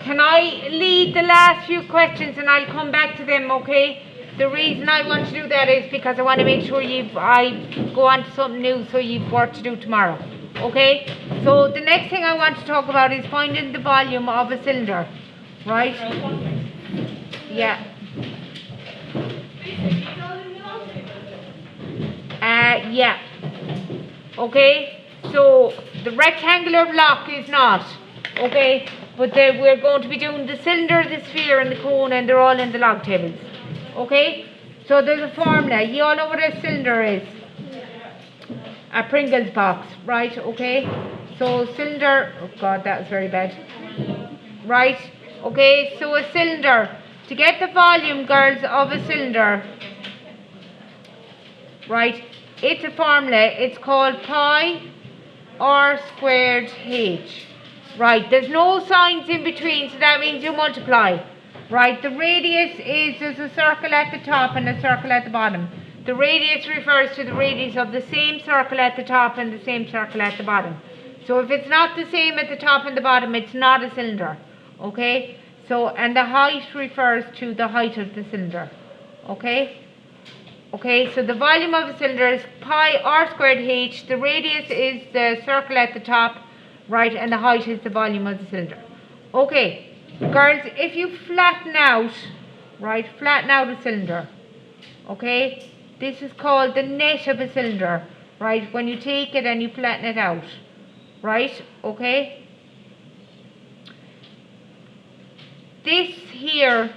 can I lead the last few questions and I'll come back to them, okay? The reason I want to do that is because I want to make sure I go on to something new so you've work to do tomorrow, okay? So the next thing I want to talk about is finding the volume of a cylinder, right? Yeah. Yeah. Okay, so the rectangular block is not, okay, but we're going to be doing the cylinder, the sphere and the cone, and they're all in the log tables, okay? So there's a formula. You all know what a cylinder is? A Pringles box, right? Okay, so cylinder, oh god, that was very bad, right? Okay, so a cylinder, to get the volume, girls, of a cylinder, right, it's a formula. It's called pi r squared h. Right, there's no signs in between, so that means you multiply. Right, the radius is, there's a circle at the top and a circle at the bottom. The radius refers to the radius of the same circle at the top and the same circle at the bottom. So if it's not the same at the top and the bottom, it's not a cylinder. Okay, so, and the height refers to the height of the cylinder. Okay. Okay, so the volume of a cylinder is pi r squared h. The radius is the circle at the top, right, and the height is the volume of the cylinder. Okay, girls, if you flatten out, right, flatten out a cylinder, okay, this is called the net of a cylinder, right, when you take it and you flatten it out, right, okay. This here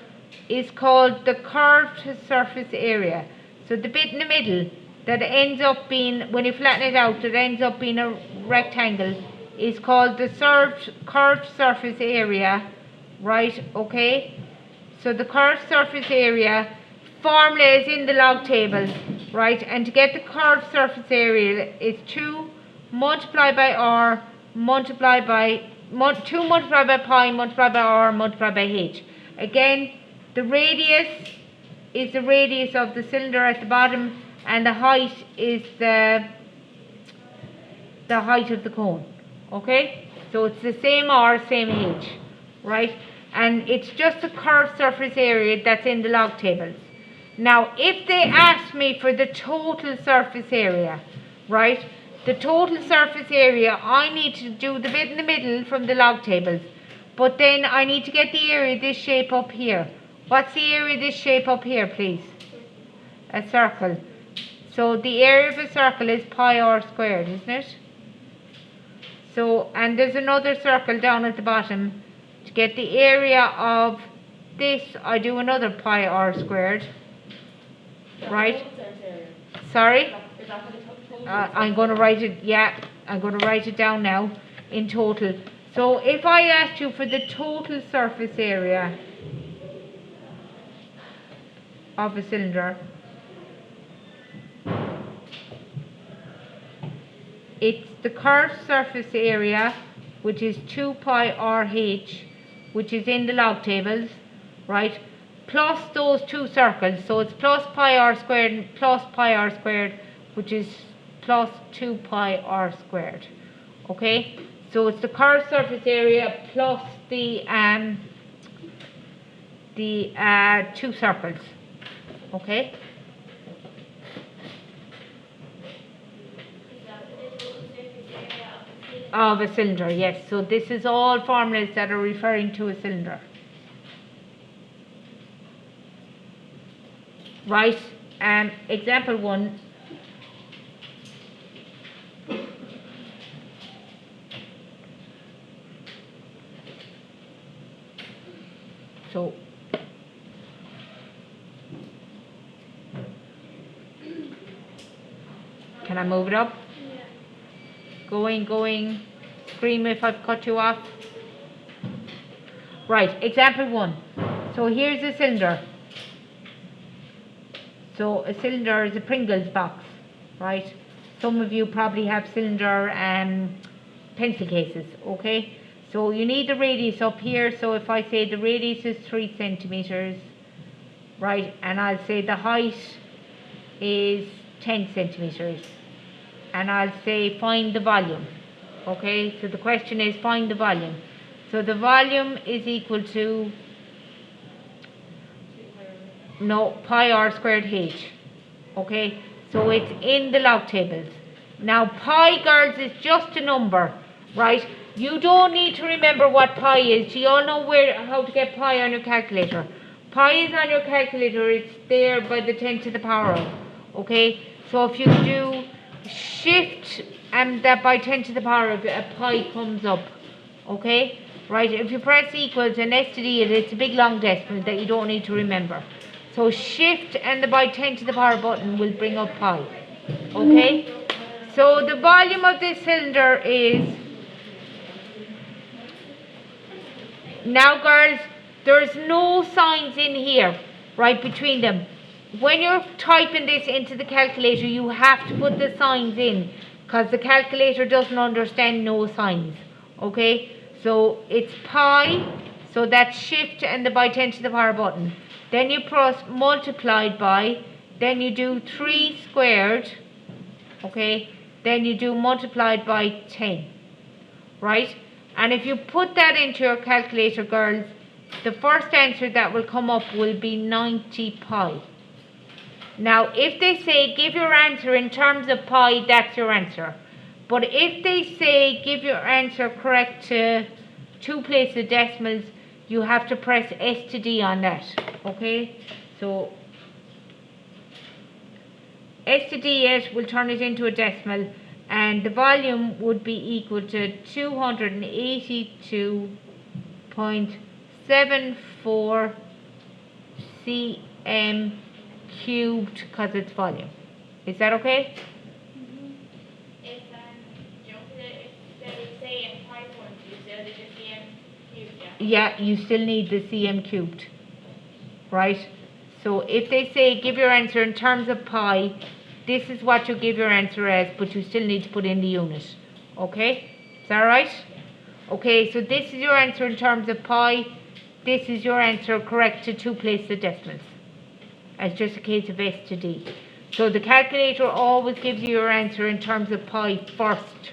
is called the curved surface area. So the bit in the middle that ends up being, when you flatten it out, that ends up being a rectangle is called the curved surface area, right, okay? So the curved surface area formula is in the log table, right? And to get the curved surface area, it's 2 multiplied by r multiplied by 2 multiplied by pi multiplied by r multiplied by h. Again, the radius is the radius of the cylinder at the bottom, and the height is the height of the cone. Okay, so it's the same r, same h, right? And it's just the curved surface area that's in the log tables. Now, if they ask me for the total surface area, right? The total surface area, I need to do the bit in the middle from the log tables, but then I need to get the area of this shape up here. What's the area of this shape up here, please? A circle. So the area of a circle is pi r squared, isn't it? So, and there's another circle down at the bottom. To get the area of this, I do another pi r squared. Right? Sorry? I'm going to write it, yeah, I'm going to write it down now in total. So if I asked you for the total surface area of a cylinder, it's the curved surface area, which is 2 pi RH, which is in the log tables, right, plus those two circles. So it's plus pi r squared and plus pi r squared, which is plus 2 pi r squared. Okay, so it's the curved surface area plus the two circles. Okay. Of a cylinder, yes. So this is all formulas that are referring to a cylinder. Right, example 1. So, can I move it up? Going, scream if I've cut you off. Right, example 1. So here's a cylinder. So a cylinder is a Pringles box, right? Some of you probably have cylinder pencil cases, okay? So you need the radius up here. So if I say the radius is 3 centimeters, right, and I'll say the height is 10 centimeters, and I'll say find the volume. Okay, so the question is find the volume. So the volume is equal to, no, pi r squared h. Okay, so it's in the log tables. Now pi, girls, is just a number, right? You don't need to remember what pi is. Do you all know how to get pi on your calculator? Pi is on your calculator. It's there by the 10 to the power of. Okay, so if you do shift and that by 10 to the power of, a pi comes up. Okay, right? If you press equals and S to D, it's a big long decimal that you don't need to remember. So shift and the by 10 to the power button will bring up pi. Okay? So the volume of this cylinder is, now girls, there's no signs in here, right, between them. When you're typing this into the calculator, you have to put the signs in, because the calculator doesn't understand no signs. Okay? So it's pi, so that's shift and the by 10 to the power button. Then you press multiplied by, then you do 3 squared, okay, then you do multiplied by 10, right? And if you put that into your calculator, girls, the first answer that will come up will be 90 pi. Now, if they say give your answer in terms of pi, that's your answer. But if they say give your answer correct to 2 places of decimals, you have to press S to D on that. Okay, so S to D it will turn it into a decimal, and the volume would be equal to 282.74 cm cubed, because it's volume. Is that okay? If they say in pi form, you still need the cm cubed, Yeah, you still need the cm cubed, right? So if they say give your answer in terms of pi, this is what you give your answer as, but you still need to put in the unit. Okay? Is that right? Okay, so this is your answer in terms of pi. This is your answer correct to 2 places of decimals. It's just a case of S to D. So the calculator always gives you your answer in terms of pi first,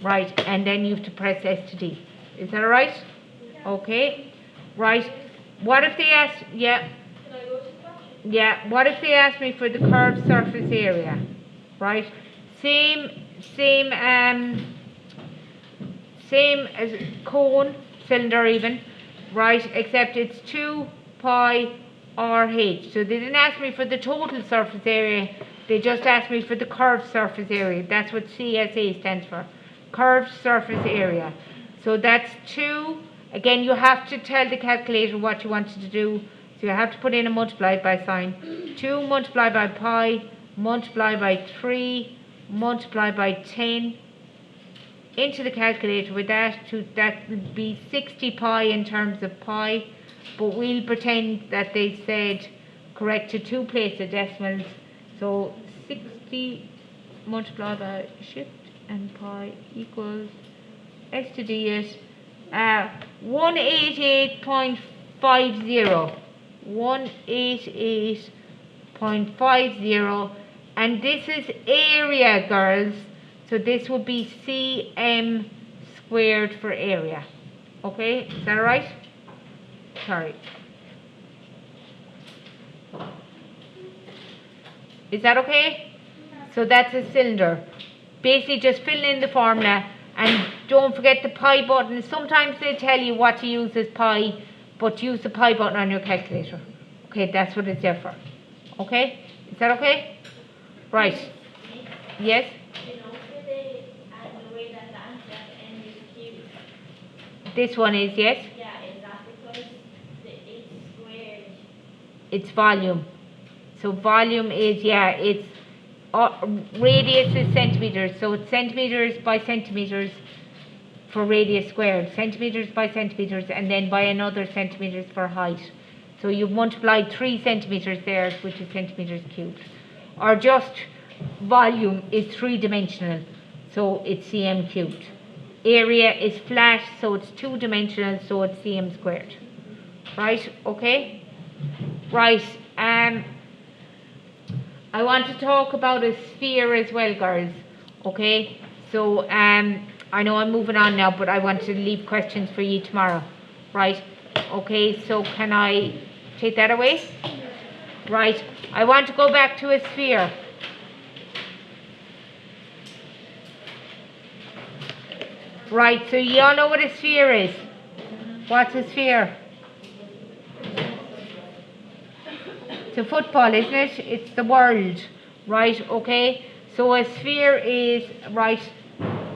right? And then you have to press S to D. Is that alright? Okay, right. What if they ask, yeah, what if they ask me for the curved surface area, right? Same as cone, cylinder even, right? Except it's 2 pi RH. So they didn't ask me for the total surface area, they just asked me for the curved surface area. That's what CSA stands for, curved surface area. So that's 2. Again, you have to tell the calculator what you wanted to do. So you have to put in a multiplied by sign. 2 multiplied by pi, multiplied by 3, multiplied by 10. Into the calculator with that, that would be 60 pi in terms of pi. But we'll pretend that they said correct to 2 places of decimals. So 60 multiplied by shift and pi equals S to D is 188.50. 188.50, and this is area, girls. So this would be cm squared for area. Okay, is that right? Sorry. Is that okay? So that's a cylinder. Basically just fill in the formula and don't forget the pi button. Sometimes they tell you what to use as pi, but use the pi button on your calculator. Okay, that's what it's there for. Okay? Is that okay? Right. Yes? This one is, yes? Yeah, is that because it's squared? It's volume. So volume is, yeah, it's radius is centimeters. So it's centimeters by centimeters for radius squared. Centimeters by centimeters, and then by another centimeters for height. So you've multiplied 3 centimeters there, which is centimeters cubed. Or just volume is 3-dimensional. So it's cm cubed. Area is flat, so it's 2-dimensional, so it's cm squared. Right? Okay? Right. I want to talk about a sphere as well, girls. Okay? So I know I'm moving on now, but I want to leave questions for you tomorrow. Right? Okay, so can I take that away? Right. I want to go back to a sphere. Right, so you all know what a sphere is. What's a sphere? It's a football, isn't it? It's the world. Right, okay? So a sphere is, right,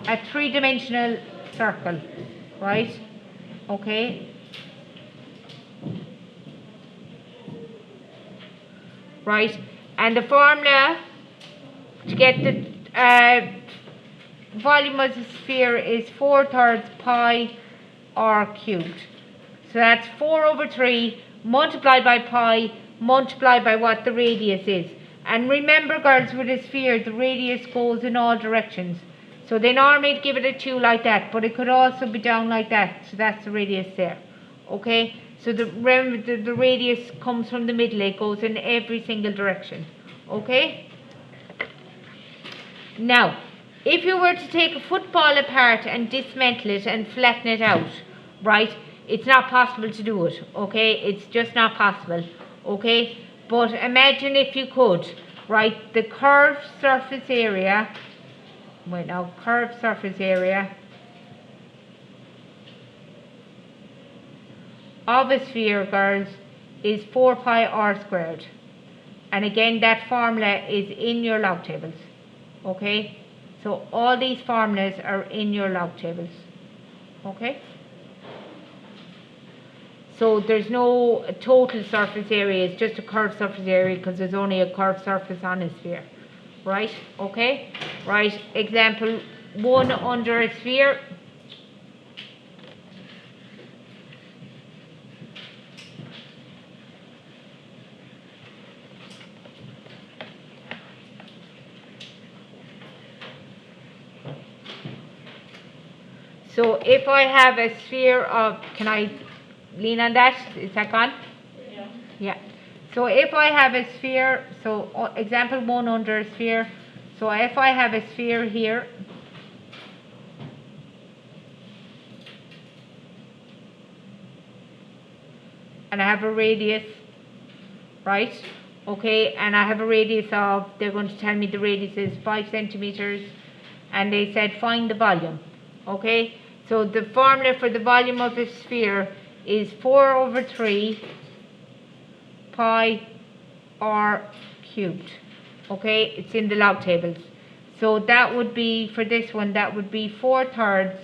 a three-dimensional circle. Right? Okay? Right? And the formula to get the volume of the sphere is 4/3 pi r cubed. So that's 4/3 multiplied by pi multiplied by what the radius is. And remember, girls, with a sphere, the radius goes in all directions. So they normally give it a 2 like that, but it could also be down like that. So that's the radius there. Okay? So remember, the radius comes from the middle. It goes in every single direction. Okay? Now, if you were to take a football apart and dismantle it and flatten it out, right, it's not possible to do it, okay? It's just not possible, okay? But imagine if you could, right, the curved surface area, curved surface area of a sphere, girls, is 4 pi r squared. And again, that formula is in your log tables, okay? So all these formulas are in your log tables, okay? So there's no total surface area, it's just a curved surface area because there's only a curved surface on a sphere, right? Okay? Right, example 1 under a sphere. So if I have a sphere of, can I lean on that? Is that gone? Yeah. Yeah. So if I have a sphere, so example 1 under a sphere. So if I have a sphere here, and I have a radius, right? Okay, and I have a radius of, they're going to tell me the radius is 5 centimeters, and they said find the volume. Okay, so the formula for the volume of a sphere is 4/3 pi r cubed. Okay, it's in the log tables. So that would be, for this one, that would be 4/3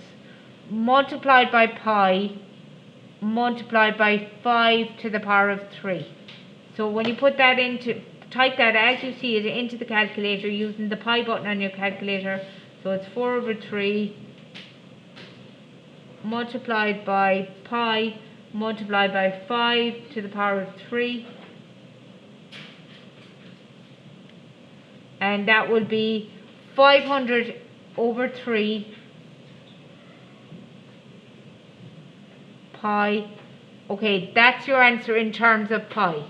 multiplied by pi multiplied by 5 to the power of 3. So when you put that into, type that as you see it into the calculator using the pi button on your calculator. So it's 4/3 multiplied by pi multiplied by 5 to the power of 3. And that will be 500/3 pi. Okay, that's your answer in terms of pi,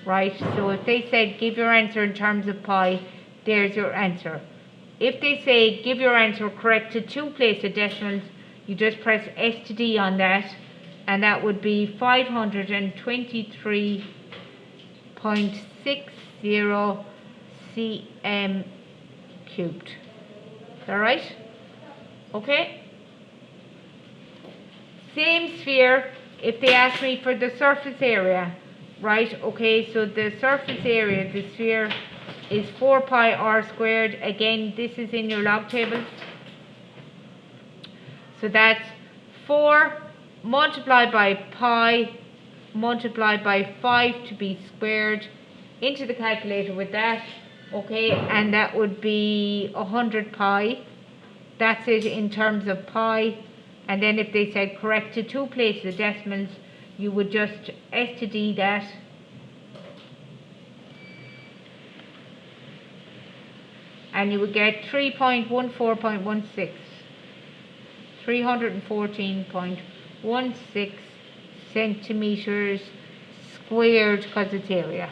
right? So if they said give your answer in terms of pi, there's your answer. If they say give your answer correct to 2 places of decimals, you just press S to D on that, and that would be 523.60 cm cubed. Is that right? Okay. Same sphere, if they ask me for the surface area, right? Okay, so the surface area of the sphere is 4 pi r squared. Again, this is in your log tables. So that's 4 multiplied by pi multiplied by 5 to be squared into the calculator with that. Okay, and that would be 100 pi. That's it in terms of pi. And then if they said correct to 2 places of decimals, you would just S to D that. And you would get 3.14.16. 314.16 centimeters squared because it's area.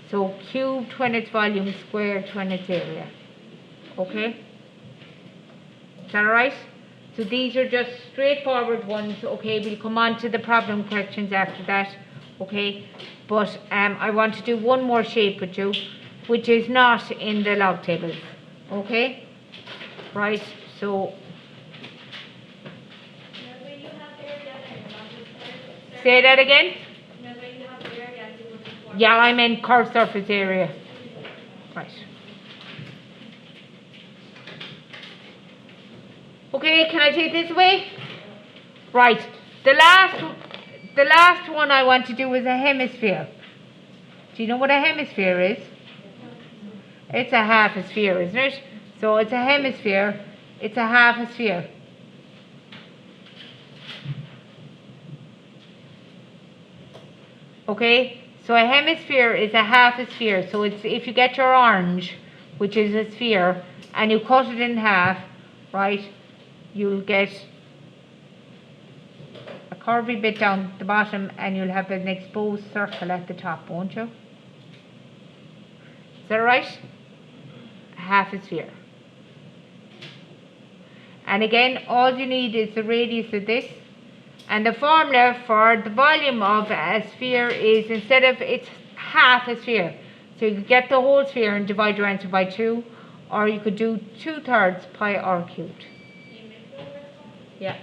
So cubed when it's volume, squared when it's area. Okay? Is that alright? So these are just straightforward ones, okay? We'll come on to the problem questions after that, okay? But I want to do one more shape with you, which is not in the log tables, okay? Right, so Remember you have area and log square. say that again. Remember you have area and you want to Yeah, I meant curved surface area. Right. Okay, can I take this away? Right. The last one I want to do is a hemisphere. Do you know what a hemisphere is? It's a half a sphere, isn't it? So it's a hemisphere. It's a half a sphere. Okay? So a hemisphere is a half a sphere. So it's if you get your orange, which is a sphere, and you cut it in half, right? You'll get a curvy bit down the bottom and you'll have an exposed circle at the top, won't you? Is that right? Half a sphere. And again, all you need is the radius of this. And the formula for the volume of a sphere is, instead of, it's half a sphere. So you could get the whole sphere and divide your answer by 2, or you could do 2/3 pi r cubed. Yeah.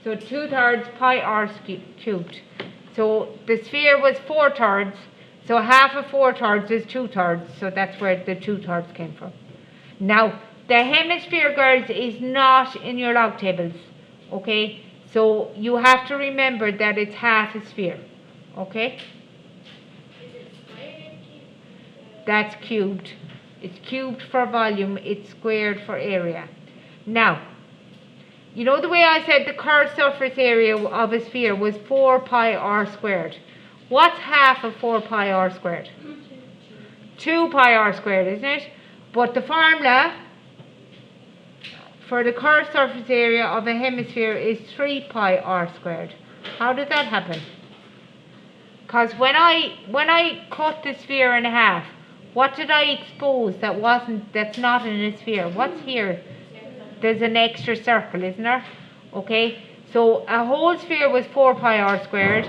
So 2/3 pi r cubed. So the sphere was 4/3. So half of 4/3 is 2/3. So that's where the 2/3 came from. Now, the hemisphere, girls, is not in your log tables. Okay? So you have to remember that it's half a sphere. Okay? Is it square or cube? That's cubed. It's cubed for volume. It's squared for area. Now, you know the way I said the curved surface area of a sphere was 4 pi r squared. What's half of 4 pi r squared? 2 pi r squared, isn't it? But the formula for the curved surface area of a hemisphere is 3 pi r squared. How did that happen? Because when I cut the sphere in half, what did I expose that's not in a sphere? What's here? There's an extra circle, isn't there? Okay, so a whole sphere was 4 pi r squared.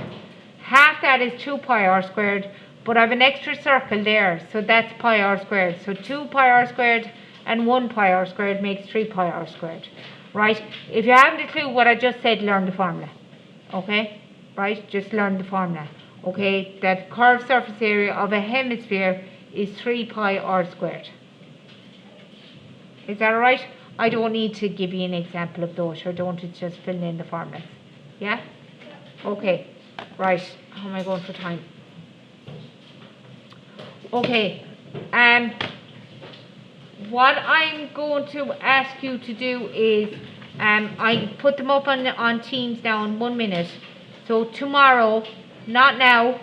Half that is 2 pi r squared, but I have an extra circle there, so that's pi r squared. So 2 pi r squared and 1 pi r squared makes 3 pi r squared. Right? If you haven't a clue what I just said, learn the formula. Okay? Right? Just learn the formula. Okay? That curved surface area of a hemisphere is 3 pi r squared. Is that alright? I don't need to give you an example of those, or don't, it's just filling in the formulas. Yeah? Okay. Right. How am I going for time? Okay. What I'm going to ask you to do is, I put them up on Teams now in 1 minute. So tomorrow, not now,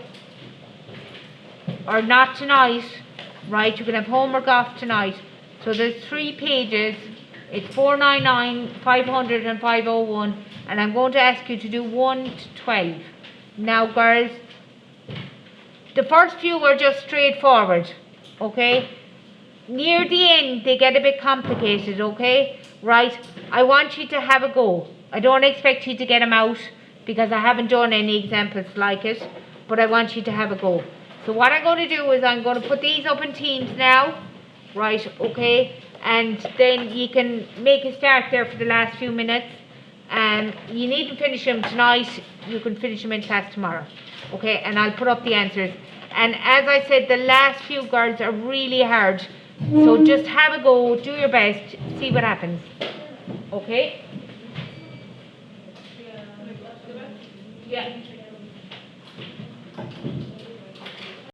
or not tonight, right? You can have homework off tonight. So there's 3 pages. It's 499, 500 and 501, and I'm going to ask you to do 1 to 12. Now, girls, the first few are just straightforward, okay? Near the end, they get a bit complicated, okay? Right, I want you to have a go. I don't expect you to get them out, because I haven't done any examples like it, but I want you to have a go. So what I'm going to do is I'm going to put these up in Teams now, right, okay? And then you can make a start there for the last few minutes. You need to finish them tonight. You can finish them in class tomorrow. Okay, and I'll put up the answers. And as I said, the last few, girls, are really hard. So just have a go, do your best, see what happens. Okay? Yeah.